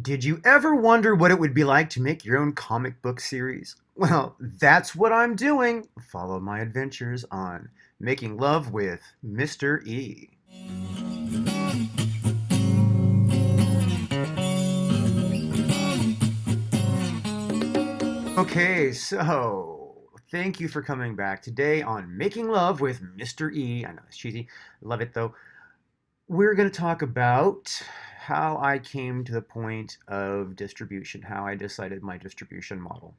Did you ever wonder what it would be like to make your own comic book series? Well, that's what I'm doing. Follow my adventures on Making Love with Mr. E. Okay, so thank you for coming back today on Making Love with Mr. E. I know it's cheesy. Love it though. We're going to talk about how I came to the point of distribution, how I decided my distribution model.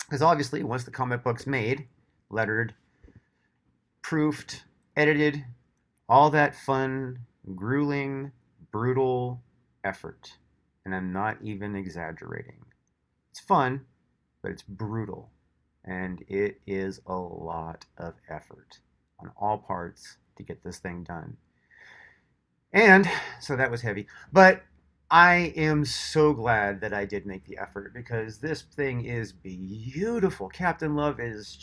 Because obviously, once the comic book's made, lettered, proofed, edited, all that fun, grueling, brutal effort. And I'm not even exaggerating. It's fun, but it's brutal. And it is a lot of effort on all parts to get this thing done. And so that was heavy. But I am so glad that I did make the effort because this thing is beautiful. Captain Love is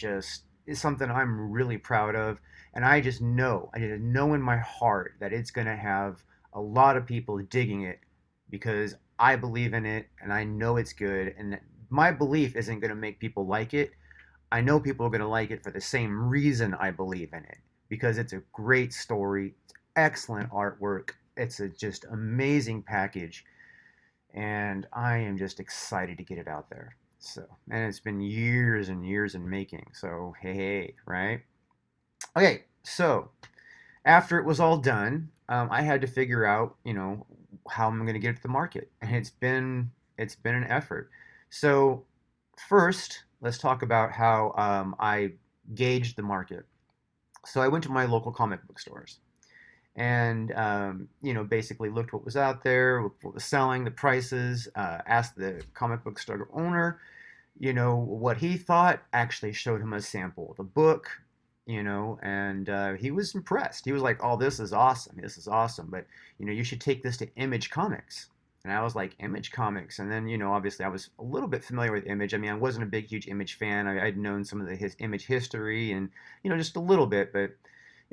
something I'm really proud of. And I just know in my heart that it's going to have a lot of people digging it because I believe in it and I know it's good. And my belief isn't going to make people like it. I know people are going to like it for the same reason I believe in it because it's a great story, excellent artwork. It's a just amazing package, and I am just excited to get it out there. So, and it's been years and years in making. So, hey, right? Okay, so after it was all done, I had to figure out, how I'm going to get it to the market, and it's been an effort. So, first, let's talk about how I gauged the market. So, I went to my local comic book stores and basically looked what was out there, what was selling, the prices, asked the comic book store owner, what he thought, actually showed him a sample of the book, and he was impressed. He was like, oh, this is awesome, but, you should take this to Image Comics. And I was like, Image Comics. And then, obviously I was a little bit familiar with Image. I mean, I wasn't a big, huge Image fan. I'd known some of his Image history and, just a little bit, but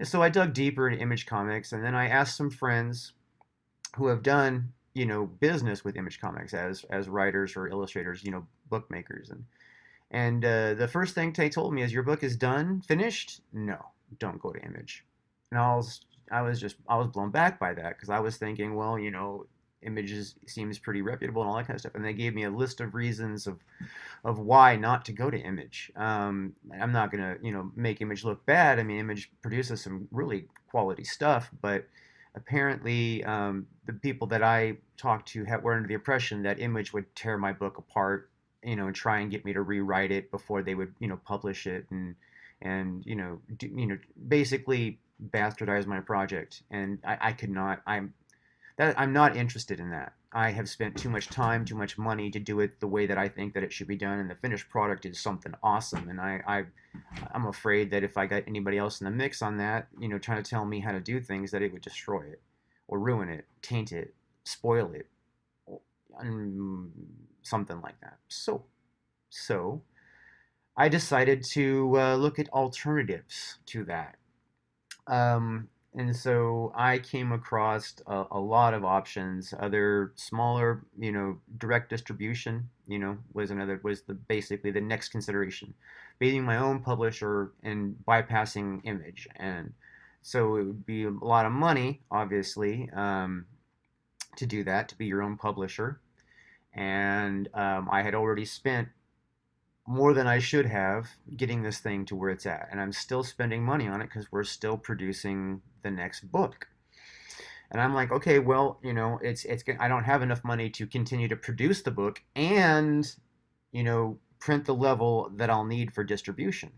so I dug deeper into Image Comics, and then I asked some friends who have done, business with Image Comics as writers or illustrators, bookmakers, and the first thing they told me is, "Your book is done, finished? No, don't go to Image." And I was blown back by that because I was thinking, well, Images seems pretty reputable and all that kind of stuff, and they gave me a list of reasons of why not to go to Image. I'm not gonna, make Image look bad. I mean, Image produces some really quality stuff, but apparently the people that I talked to were under the impression that Image would tear my book apart, and try and get me to rewrite it before they would, publish it, and basically bastardize my project. And I could not. I'm not interested in that. I have spent too much time, too much money to do it the way that I think that it should be done, and the finished product is something awesome. And I'm afraid that if I got anybody else in the mix on that, trying to tell me how to do things, that it would destroy it, or ruin it, taint it, spoil it, or, something like that. So I decided to look at alternatives to that. And so I came across a lot of options. Other smaller, direct distribution, basically the next consideration, being my own publisher and bypassing Image. And so it would be a lot of money, obviously, to do that, to be your own publisher. And I had already spent more than I should have getting this thing to where it's at. And I'm still spending money on it because we're still producing the next book. And I'm like, okay, well, I don't have enough money to continue to produce the book and, print the level that I'll need for distribution.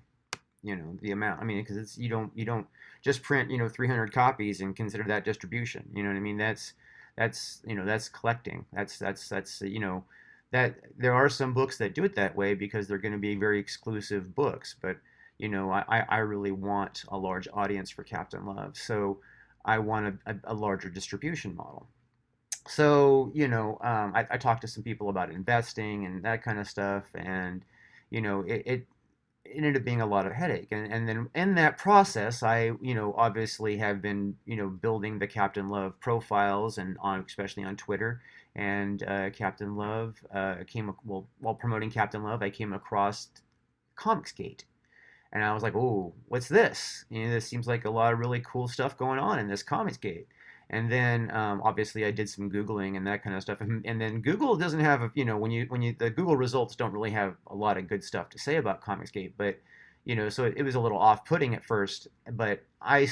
The amount. I mean, because it's you don't just print 300 copies and consider that distribution. You know what I mean? That's collecting. That's that there are some books that do it that way because they're going to be very exclusive books. But I really want a large audience for Captain Love, so I want a larger distribution model. So I talked to some people about investing and that kind of stuff, and it ended up being a lot of headache. And then in that process, I obviously have been building the Captain Love profiles and especially on Twitter, And Captain Love while promoting Captain Love, I came across Comicsgate, and I was like, "Oh, what's this? This seems like a lot of really cool stuff going on in this Comicsgate." And then obviously I did some Googling and that kind of stuff. And then Google doesn't have, the Google results don't really have a lot of good stuff to say about Comicsgate, but so it was a little off-putting at first. But I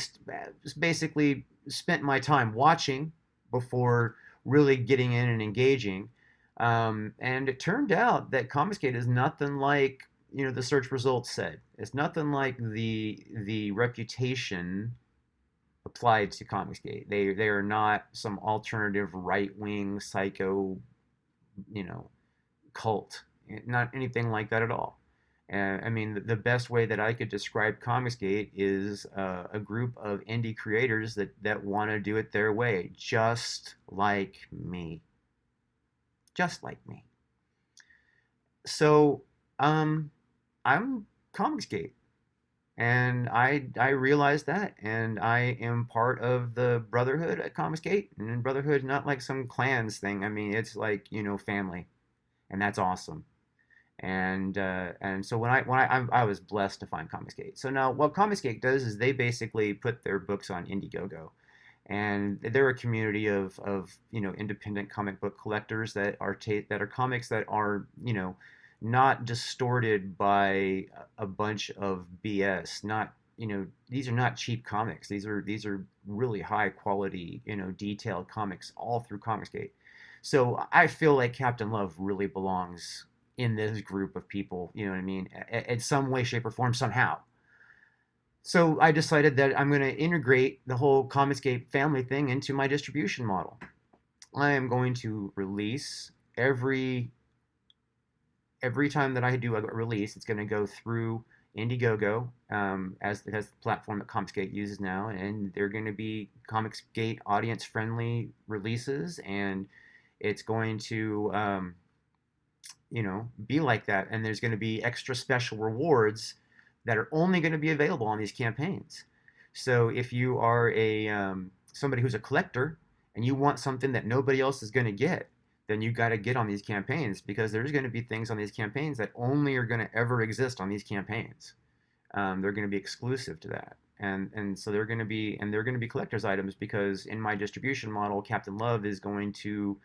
basically spent my time watching before really getting in and engaging. And it turned out that Comicsgate is nothing like the search results said. It's nothing like the reputation applied to Comicsgate. They are not some alternative right-wing psycho, cult. Not anything like that at all. I mean, the best way that I could describe Comicsgate is a group of indie creators that want to do it their way, just like me. Just like me. So, I'm Comicsgate. And I realized that, and I am part of the Brotherhood at Comicsgate. And Brotherhood, not like some clans thing. I mean, it's like family, and that's awesome. And so I was blessed to find Comicsgate. So now what Comicsgate does is they basically put their books on Indiegogo, and they're a community of independent comic book collectors that are comics that are not distorted by a bunch of BS. Not these are not cheap comics. These are really high quality detailed comics all through Comicsgate. So I feel like Captain Love really belongs in this group of people. You know what I mean? In some way, shape, or form, somehow. So I decided that I'm going to integrate the whole Comicsgate family thing into my distribution model. I am going to release every time that I do a release, it's going to go through Indiegogo, as the platform that Comicsgate uses now, and they're going to be Comicsgate audience-friendly releases, and it's going to, be like that. And there's going to be extra special rewards that are only going to be available on these campaigns. So if you are somebody who's a collector and you want something that nobody else is going to get, then you got to get on these campaigns, because there's going to be things on these campaigns that only are going to ever exist on these campaigns. They're going to be exclusive to that, and so they're going to be collector's items, because in my distribution model, Captain Love is going to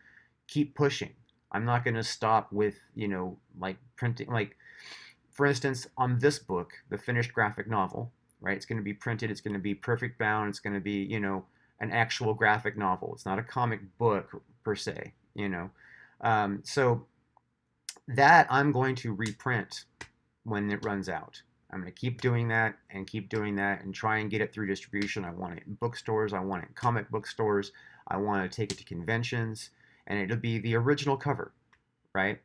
keep pushing. I'm not going to stop with like printing. Like, for instance, on this book, the finished graphic novel, right? It's going to be printed. It's going to be perfect bound. It's going to be an actual graphic novel. It's not a comic book per se. So that I'm going to reprint when it runs out. I'm going to keep doing that and try and get it through distribution. I want it in bookstores. I want it in comic book stores. I want to take it to conventions, and it'll be the original cover, right?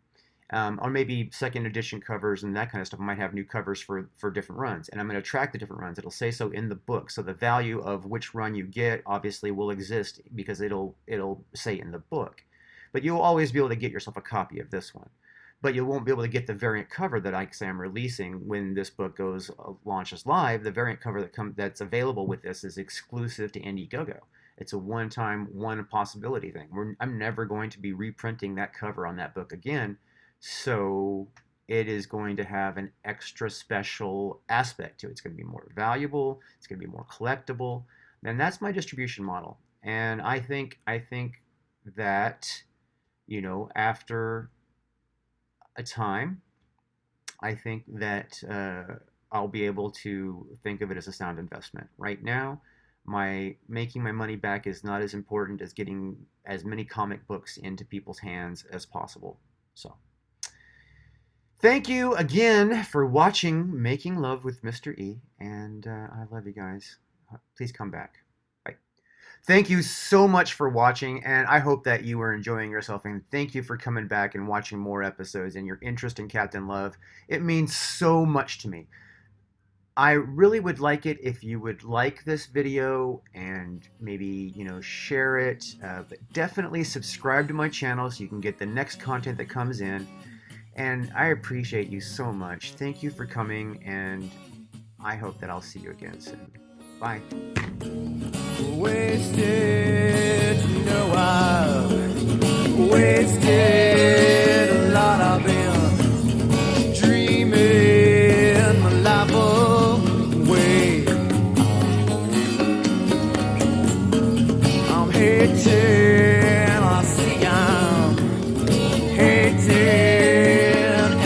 Or maybe second edition covers and that kind of stuff. I might have new covers for different runs, and I'm going to track the different runs. It'll say so in the book. So the value of which run you get obviously will exist, because it'll say in the book. But you'll always be able to get yourself a copy of this one. But you won't be able to get the variant cover that I say I'm releasing when this book launches live. The variant cover that's available with this is exclusive to Indiegogo. It's a one-time, one possibility thing. I'm never going to be reprinting that cover on that book again. So it is going to have an extra special aspect to it. It's going to be more valuable. It's going to be more collectible. And that's my distribution model. And I think that after a time, I think that I'll be able to think of it as a sound investment. Right now, making my money back is not as important as getting as many comic books into people's hands as possible. So, thank you again for watching Making Love with Mr. E, and I love you guys. Please come back. Thank you so much for watching, and I hope that you are enjoying yourself, and thank you for coming back and watching more episodes and your interest in Captain Love. It means so much to me. I really would like it if you would like this video and maybe, share it, but definitely subscribe to my channel so you can get the next content that comes in, and I appreciate you so much. Thank you for coming, and I hope that I'll see you again soon. Bye. Wasted, wasted a lot. I've been dreaming my life away. I'm hating, I see I'm hating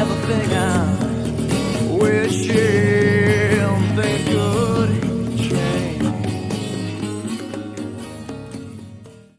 everything I'm wishing